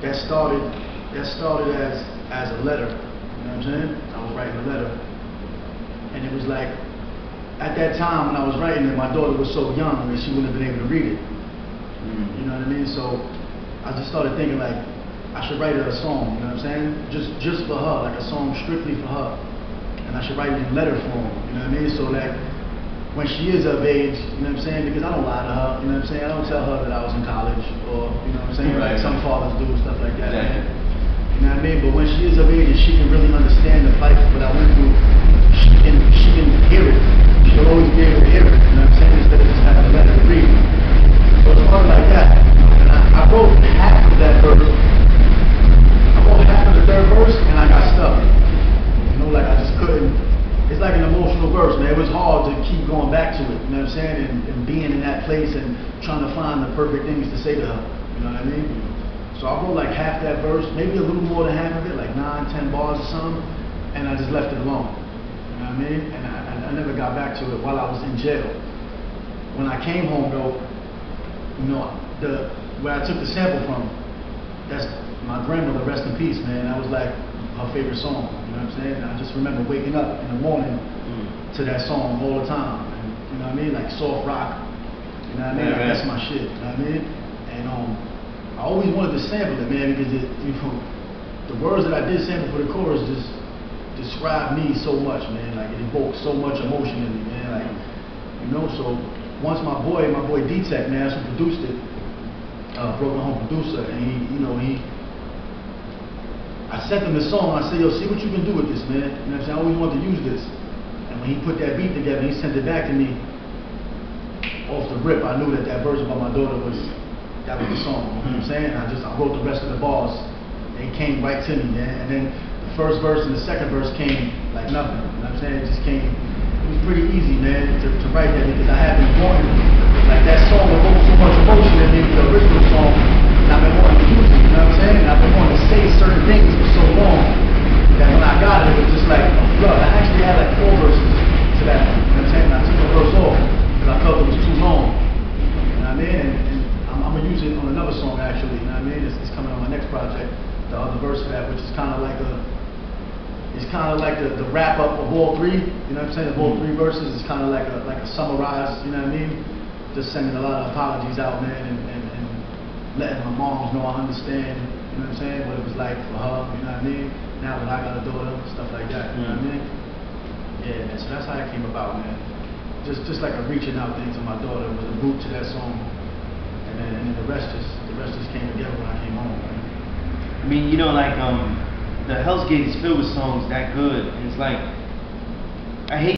that started as a letter. You know what I'm saying? I was writing a letter, and it was like, at that time when I was writing it, my daughter was so young that she wouldn't have been able to read it. You know what I mean? So I just started thinking like, I should write her a song. You know what I'm saying? Just for her, like a song strictly for her, and I should write it in letter form. You know what I mean? So like, when she is of age, you know what I'm saying? Because I don't lie to her, you know what I'm saying? I don't tell her that I was in college, or, you know what I'm saying? Right. Like some fathers do, stuff like that. Exactly. You know what I mean? But when she is of age and she can really understand the fight that I went through, she can hear it. She'll always be able to hear it, you know what I'm saying? Instead of just having to let her read. So it's hard like that. And I wrote half of that verse. I wrote half of the third verse, and I got stuck. You know, like I just couldn't. It's like an emotional verse, man. It was hard to keep going back to it, you know what I'm saying? And being in that place and trying to find the perfect things to say to her, you know what I mean? So I wrote like half that verse, maybe a little more than half of it, like 9, 10 bars or something, and I just left it alone, you know what I mean? And I never got back to it while I was in jail. When I came home though, you know, where I took the sample from, that's my grandmother, rest in peace, man. That was like her favorite song, you know what I'm saying? And I just remember waking up in the morning to that song all the time, and, you know what I mean? Like soft rock, you know what I mean? Like, that's my shit, you know what I mean? And I always wanted to sample it, man, because you know, the words that I did sample for the chorus just describe me so much, man. Like it evokes so much emotion in me, man. Like, you know, so once my boy D-Tech, man, that's who produced it, Broken Home producer, and I sent him the song. I said, yo, see what you can do with this, man. You know what I'm saying? I always wanted to use this. And when he put that beat together, he sent it back to me. Off the rip, I knew that verse about my daughter was the song. You know what I'm saying? I wrote the rest of the bars. They came right to me, man. And then the first verse and the second verse came like nothing. You know what I'm saying? It just came. It was pretty easy, man, to write that because I had been wanting, like that song evoked so much emotion in me, the original song, and I've been wanting to use it, you know what I'm saying? And I've been wanting to say certain things for so long that when I got it, it was just like a flood. I actually had like 4 verses to that, you know what I'm saying? I took the verse off because I felt it was too long, you know what I mean? And I'm going to use it on another song actually, you know what I mean? It's coming on my next project, the other verse of that, which is kind of like the wrap up of all 3, you know what I'm saying? Of all 3 verses, it's kind of like a summarized, you know what I mean? Just sending a lot of apologies out, man, and letting my moms know I understand, you know what I'm saying? What it was like for her, you know what I mean? Now that I got a daughter, stuff like that, you know what I mean? Yeah, man, so that's how it came about, man. Just like a reaching out thing to my daughter was the root to that song, and then the rest just came together when I came home, man. I mean, you know, like the Hellzgate is filled with songs that good, and it's like I hate